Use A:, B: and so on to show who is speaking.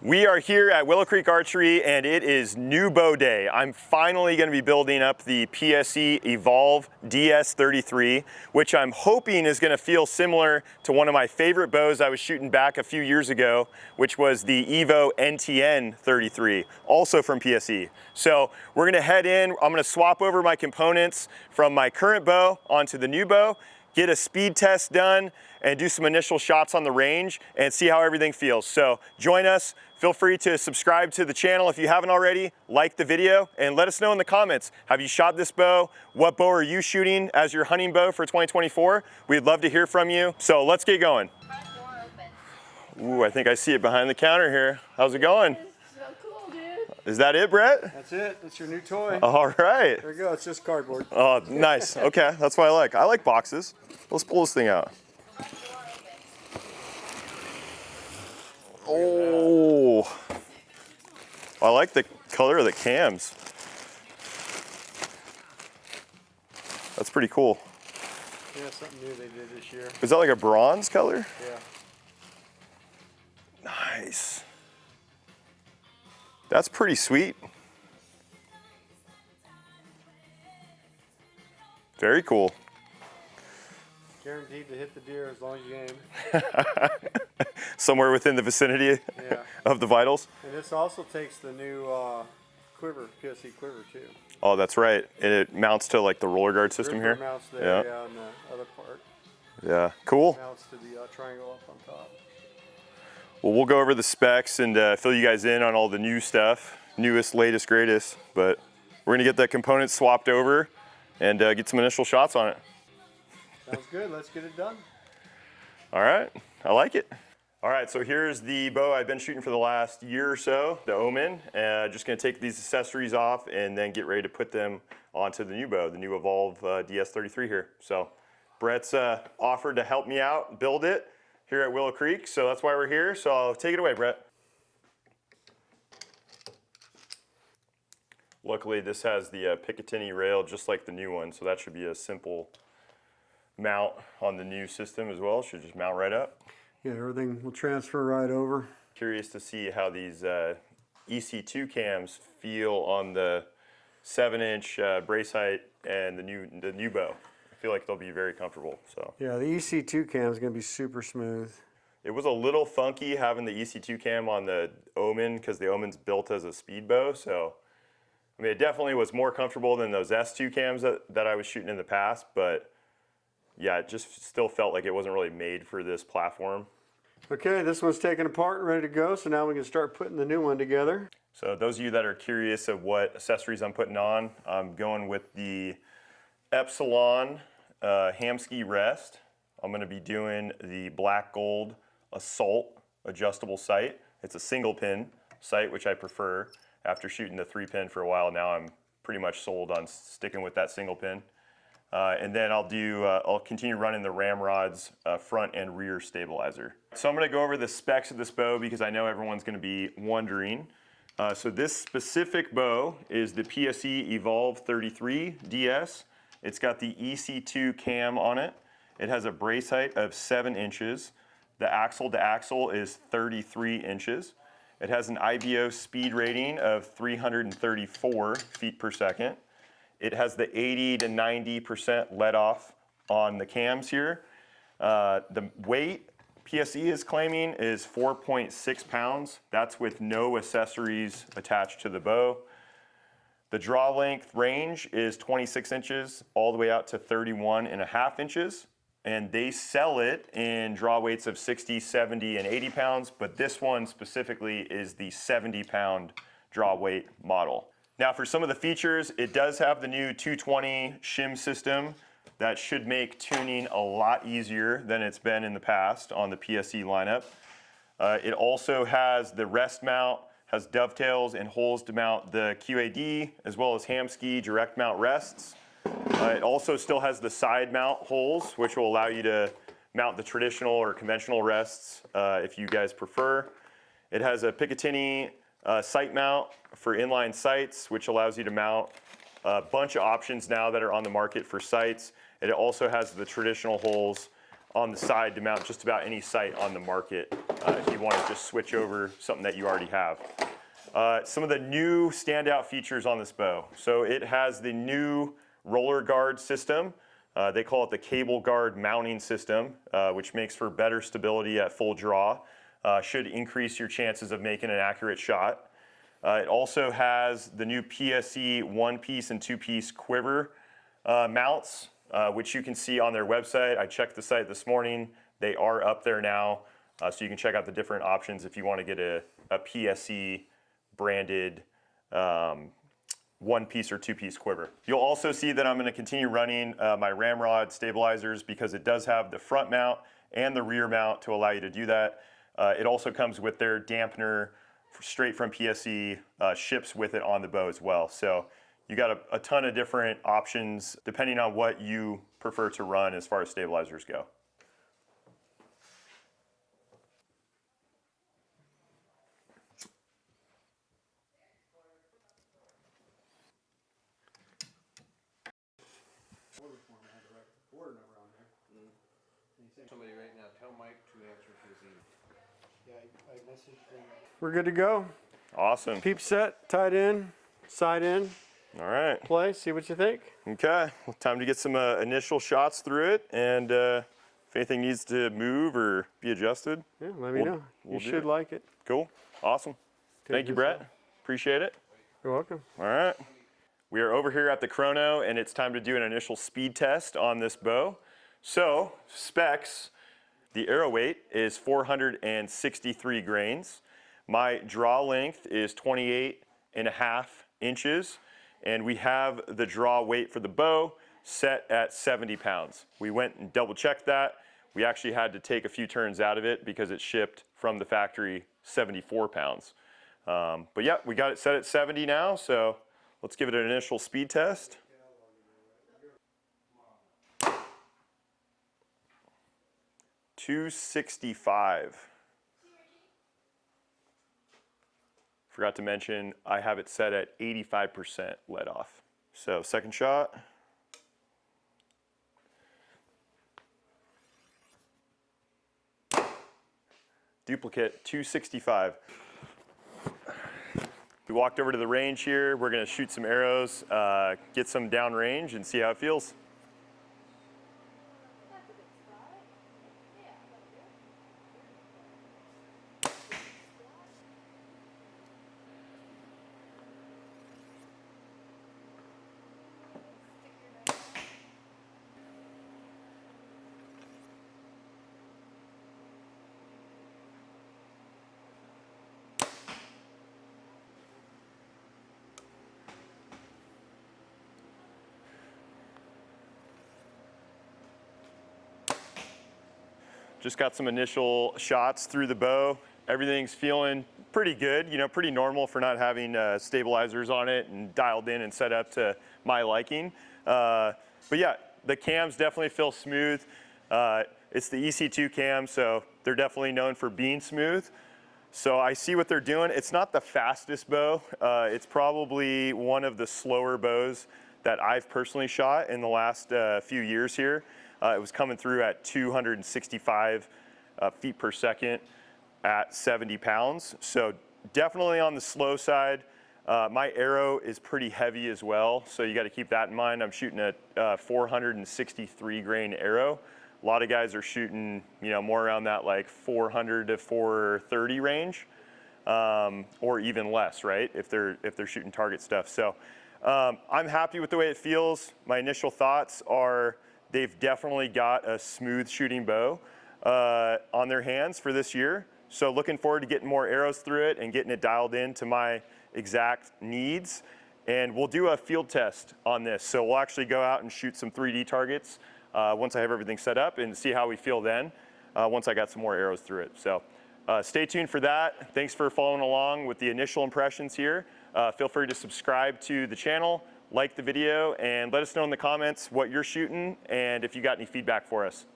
A: We are here at Willow Creek Archery and it is new bow day. I'm finally going to be building up the PSE Evolve DS 33, which I'm hoping is going to feel similar to one of my favorite bows I was shooting back a few years ago, which was the Evo NTN 33, also from PSE. So we're going to head in, I'm going to swap over my components from my current bow onto the new bow, get a speed test done, and do some initial shots on the range and see how everything feels. So join us. Feel free to subscribe to the channel if you haven't already, like the video, and let us know in the comments. Have you shot this bow? What bow are you shooting as your hunting bow for 2024? We'd love to hear from you. So let's get going. Ooh, I think I see it behind the counter here. How's it going?
B: So cool, dude.
A: Is that it, Brett?
C: That's it. That's your new toy.
A: All right.
C: There you go. It's just cardboard.
A: Oh, nice. Okay, that's what I like. I like boxes. Let's pull this thing out. Oh, I like the color of the cams. That's pretty cool.
C: Yeah, something new they did this year.
A: Is that like a bronze color?
C: Yeah.
A: Nice. That's pretty sweet. Very cool.
C: Guaranteed to hit the deer as long as you aim.
A: Somewhere within the vicinity of the vitals.
C: And this also takes the new quiver, PSE quiver too.
A: Oh, that's right. And it mounts to like the roller guard system
C: Ripper
A: here.
C: mounts there, yeah, and the other part
A: Yeah, cool.
C: mounts to the triangle up on top.
A: Well, we'll go over the specs and fill you guys in on all the new stuff, newest, latest, greatest. But we're gonna get the components swapped over and get some initial shots on it.
C: Sounds good. Let's get it done.
A: All right, I like it. All right, so here's the bow I've been shooting for the last year or so, the Omen. Just gonna take these accessories off and then get ready to put them onto the new bow, the new Evolve DS 33 here. So Brett's offered to help me out, build it here at Willow Creek, so that's why we're here. So I'll take it away, Brett. Luckily, this has the Picatinny rail just like the new one, so that should be a simple mount on the new system as well. Should just mount right up.
C: Yeah, everything will transfer right over.
A: Curious to see how these EC2 cams feel on the 7-inch brace height and the new bow. I feel like they'll be very comfortable. So
C: Yeah, the EC2 cam is going to be super smooth.
A: it was a little funky having the EC2 cam on the Omen because the Omen's built as a speed bow. So I mean, it definitely was more comfortable than those S2 cams that I was shooting in the past, but yeah, it just still felt like it wasn't really made for this platform.
C: Okay, this one's taken apart and ready to go, so now we can start putting the new one together.
A: So those of you that are curious of what accessories I'm putting on, I'm going with the Epsilon Hamski rest. I'm going to be doing the black gold Assault adjustable sight. It's a single pin sight, which I prefer. After shooting the 3-pin for a while now, I'm pretty much sold on sticking with that single pin. And then I'll continue running the Ramrod's front and rear stabilizer. So I'm going to go over the specs of this bow because I know everyone's going to be wondering. So this specific bow is the PSE Evolve 33 DS. It's got the EC2 cam on it. It has a brace height of 7 inches. The axle to axle is 33 inches. It has an IBO speed rating of 334 feet per second. It has the 80 to 90% let off on the cams here. The weight PSE is claiming is 4.6 pounds. That's with no accessories attached to the bow. The draw length range is 26 inches all the way out to 31.5 inches. And they sell it in draw weights of 60, 70, and 80 pounds, but this one specifically is the 70-pound draw weight model. Now for some of the features, it does have the new 220 shim system that should make tuning a lot easier than it's been in the past on the PSE lineup. It also has the rest mount, has dovetails and holes to mount the QAD, as well as Hamski direct mount rests. It also still has the side mount holes, which will allow you to mount the traditional or conventional rests if you guys prefer. It has a Picatinny sight mount for inline sights, which allows you to mount a bunch of options now that are on the market for sights. It also has the traditional holes on the side to mount just about any sight on the market if you want to just switch over something that you already have. Some of the new standout features on this bow. So it has the new roller guard system. They call it the cable guard mounting system, which makes for better stability at full draw. Should increase your chances of making an accurate shot. It also has the new PSE one-piece and two-piece quiver mounts, which you can see on their website. I checked the site this morning. They are up there now, so you can check out the different options if you want to get a PSE branded one-piece or two-piece quiver. You'll also see that I'm going to continue running my ramrod stabilizers because it does have the front mount and the rear mount to allow you to do that. It also comes with their dampener straight from PSE, ships with it on the bow as well. So you got a ton of different options depending on what you prefer to run as far as stabilizers go.
B: Somebody right now, tell Mike to answer his email.
C: Yeah, I messaged him. We're good to go.
A: Awesome.
C: Peep set, tied in, side in,
A: All right.
C: play, see what you think.
A: Okay. Well, time to get some initial shots through it, and if anything needs to move or be adjusted,
C: Yeah, let me know.
A: we'll
C: You
A: do
C: should
A: it.
C: like it.
A: Cool. Awesome. Thank you, Brett. Appreciate it.
C: You're welcome.
A: All right. We are over here at the chrono, and it's time to do an initial speed test on this bow. So, specs, the arrow weight is 463 grains. My draw length is 28.5 inches, and we have the draw weight for the bow set at 70 pounds. We went and double checked that. We actually had to take a few turns out of it because it shipped from the factory 74 pounds. But yeah, we got it set at 70 now, so let's give it an initial speed test. .265. Forgot to mention, I have it set at 85% let off. So second shot. Duplicate, 265. We walked over to the range here. We're gonna shoot some arrows, get some down range and see how it feels. Just got some initial shots through the bow. Everything's feeling pretty good, you know, pretty normal for not having stabilizers on it and dialed in and set up to my liking. But yeah, the cams definitely feel smooth. It's the EC2 cam, so they're definitely known for being smooth. So I see what they're doing. It's not the fastest bow. It's probably one of the slower bows that I've personally shot in the last few years here. It was coming through at 265 feet per second at 70 pounds. So definitely on the slow side. My arrow is pretty heavy as well, so you got to keep that in mind. I'm shooting a 463 grain arrow. A lot of guys are shooting, you know, more around that like 400 to 430 range, or even less, right? If they're shooting target stuff. So I'm happy with the way it feels. My initial thoughts are they've definitely got a smooth shooting bow on their hands for this year. So looking forward to getting more arrows through it and getting it dialed in to my exact needs. And we'll do a field test on this. So we'll actually go out and shoot some 3D targets once I have everything set up and see how we feel then once I got some more arrows through it. So stay tuned for that. Thanks for following along with the initial impressions here. Feel free to subscribe to the channel, like the video, and let us know in the comments what you're shooting and if you got any feedback for us.